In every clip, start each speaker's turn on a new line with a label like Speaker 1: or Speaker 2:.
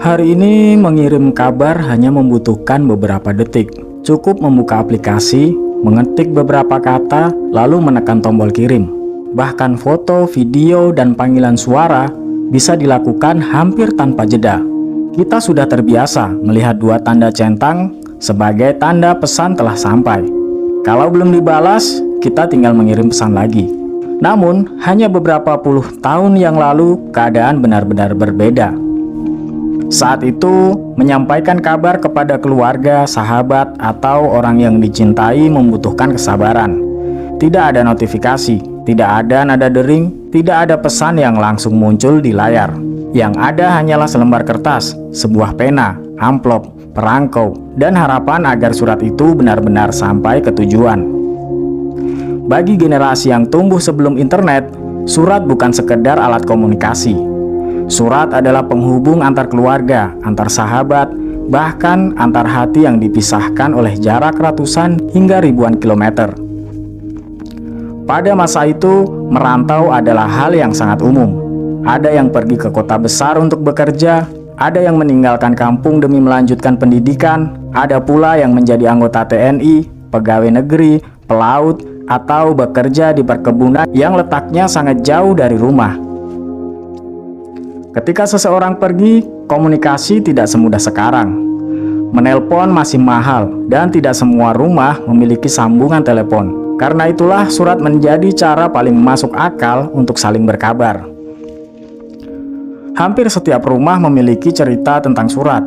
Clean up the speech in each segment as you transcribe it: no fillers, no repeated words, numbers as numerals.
Speaker 1: Hari ini mengirim kabar hanya membutuhkan beberapa detik. Cukup membuka aplikasi, mengetik beberapa kata, lalu menekan tombol kirim. Bahkan foto, video, dan panggilan suara bisa dilakukan hampir tanpa jeda. Kita sudah terbiasa melihat dua tanda centang sebagai tanda pesan telah sampai. Kalau belum dibalas, kita tinggal mengirim pesan lagi. Namun, hanya beberapa puluh tahun yang lalu, keadaan benar-benar berbeda. Saat itu, menyampaikan kabar kepada keluarga, sahabat, atau orang yang dicintai membutuhkan kesabaran. Tidak ada notifikasi, tidak ada nada dering, tidak ada pesan yang langsung muncul di layar. Yang ada hanyalah selembar kertas, sebuah pena, amplop, perangko, dan harapan agar surat itu benar-benar sampai ke tujuan. Bagi generasi yang tumbuh sebelum internet, surat bukan sekedar alat komunikasi. Surat adalah penghubung antar keluarga, antar sahabat, bahkan antar hati yang dipisahkan oleh jarak ratusan hingga ribuan kilometer. Pada masa itu, merantau adalah hal yang sangat umum. Ada yang pergi ke kota besar untuk bekerja, ada yang meninggalkan kampung demi melanjutkan pendidikan, ada pula yang menjadi anggota TNI, pegawai negeri, pelaut, atau bekerja di perkebunan yang letaknya sangat jauh dari rumah. Ketika seseorang pergi, komunikasi tidak semudah sekarang. Menelpon masih mahal dan tidak semua rumah memiliki sambungan telepon. Karena itulah surat menjadi cara paling masuk akal untuk saling berkabar. Hampir setiap rumah memiliki cerita tentang surat.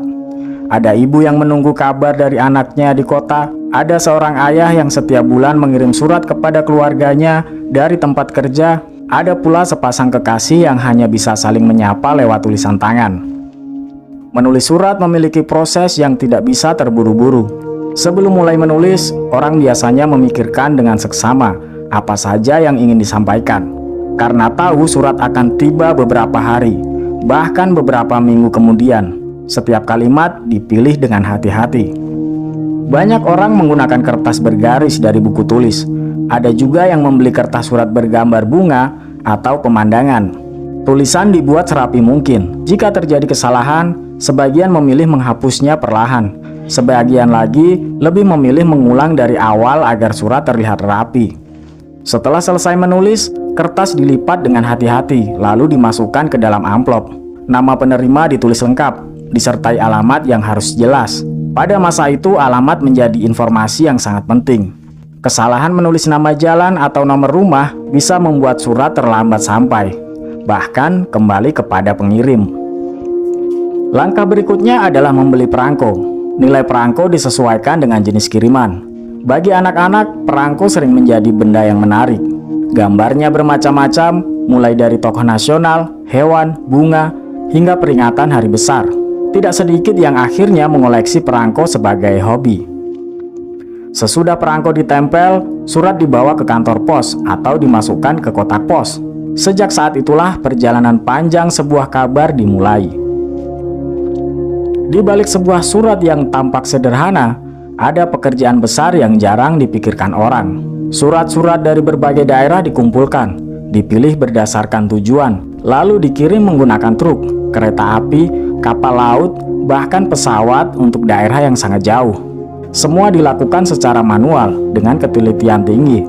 Speaker 1: Ada ibu yang menunggu kabar dari anaknya di kota. Ada seorang ayah yang setiap bulan mengirim surat kepada keluarganya dari tempat kerja. Ada pula sepasang kekasih yang hanya bisa saling menyapa lewat tulisan tangan. Menulis surat memiliki proses yang tidak bisa terburu-buru. Sebelum mulai menulis, orang biasanya memikirkan dengan seksama apa saja yang ingin disampaikan. Karena tahu surat akan tiba beberapa hari, bahkan beberapa minggu kemudian. Setiap kalimat dipilih dengan hati-hati. Banyak orang menggunakan kertas bergaris dari buku tulis. Ada juga yang membeli kertas surat bergambar bunga atau pemandangan. Tulisan dibuat serapi mungkin. Jika terjadi kesalahan, sebagian memilih menghapusnya perlahan. Sebagian lagi lebih memilih mengulang dari awal agar surat terlihat rapi. Setelah selesai menulis, kertas dilipat dengan hati-hati, lalu dimasukkan ke dalam amplop. Nama penerima ditulis lengkap, disertai alamat yang harus jelas. Pada masa itu, alamat menjadi informasi yang sangat penting. Kesalahan menulis nama jalan atau nomor rumah bisa membuat surat terlambat sampai, bahkan kembali kepada pengirim. Langkah berikutnya adalah membeli perangko. Nilai perangko disesuaikan dengan jenis kiriman. Bagi anak-anak, perangko sering menjadi benda yang menarik. Gambarnya bermacam-macam, mulai dari tokoh nasional, hewan, bunga, hingga peringatan hari besar. Tidak sedikit yang akhirnya mengoleksi perangko sebagai hobi. Sesudah perangko ditempel, surat dibawa ke kantor pos atau dimasukkan ke kotak pos. Sejak saat itulah perjalanan panjang sebuah kabar dimulai. Di balik sebuah surat yang tampak sederhana, ada pekerjaan besar yang jarang dipikirkan orang. Surat-surat dari berbagai daerah dikumpulkan, dipilih berdasarkan tujuan, lalu dikirim menggunakan truk, kereta api, kapal laut, bahkan pesawat untuk daerah yang sangat jauh. Semua dilakukan secara manual dengan ketelitian tinggi.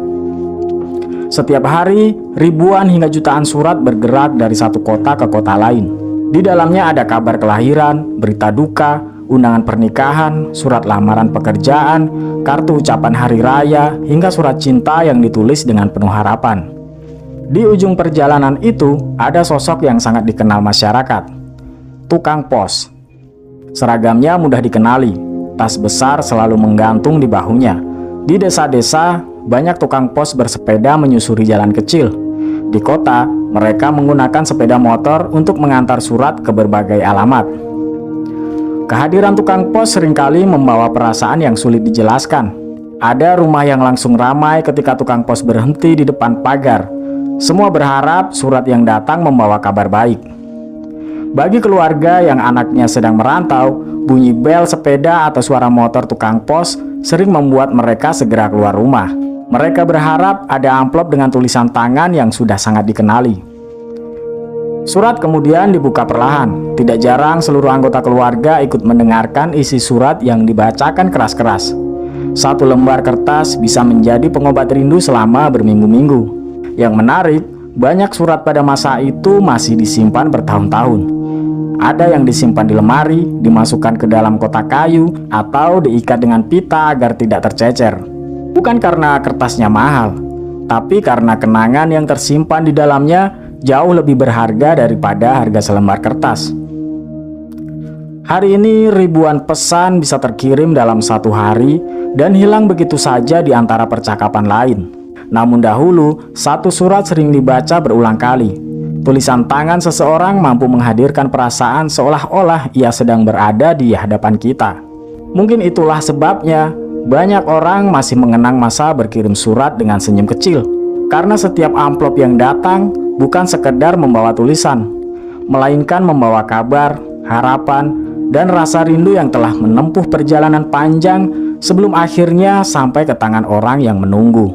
Speaker 1: Setiap hari, ribuan hingga jutaan surat bergerak dari satu kota ke kota lain. Di dalamnya ada kabar kelahiran, berita duka, undangan pernikahan, surat lamaran pekerjaan, kartu ucapan hari raya, hingga surat cinta yang ditulis dengan penuh harapan. Di ujung perjalanan itu, ada sosok yang sangat dikenal masyarakat. Tukang pos. Seragamnya mudah dikenali. Tas besar selalu menggantung di bahunya. Di desa-desa, banyak tukang pos bersepeda menyusuri jalan kecil. Di kota, mereka menggunakan sepeda motor untuk mengantar surat ke berbagai alamat. Kehadiran tukang pos seringkali membawa perasaan yang sulit dijelaskan. Ada rumah yang langsung ramai ketika tukang pos berhenti di depan pagar. Semua berharap surat yang datang membawa kabar baik. Bagi keluarga yang anaknya sedang merantau, bunyi bel sepeda atau suara motor tukang pos sering membuat mereka segera keluar rumah. Mereka berharap ada amplop dengan tulisan tangan yang sudah sangat dikenali. Surat kemudian dibuka perlahan. Tidak jarang seluruh anggota keluarga ikut mendengarkan isi surat yang dibacakan keras-keras. Satu lembar kertas bisa menjadi pengobat rindu selama berminggu-minggu. Yang menarik, banyak surat pada masa itu masih disimpan bertahun-tahun. Ada yang disimpan di lemari, dimasukkan ke dalam kotak kayu, atau diikat dengan pita agar tidak tercecer. Bukan karena kertasnya mahal, tapi karena kenangan yang tersimpan di dalamnya jauh lebih berharga daripada harga selembar kertas. Hari ini ribuan pesan bisa terkirim dalam satu hari dan hilang begitu saja di antara percakapan lain. Namun dahulu, satu surat sering dibaca berulang kali. Tulisan tangan seseorang mampu menghadirkan perasaan seolah-olah ia sedang berada di hadapan kita. Mungkin itulah sebabnya banyak orang masih mengenang masa berkirim surat dengan senyum kecil. Karena setiap amplop yang datang bukan sekedar membawa tulisan, melainkan membawa kabar, harapan, dan rasa rindu yang telah menempuh perjalanan panjang sebelum akhirnya sampai ke tangan orang yang menunggu.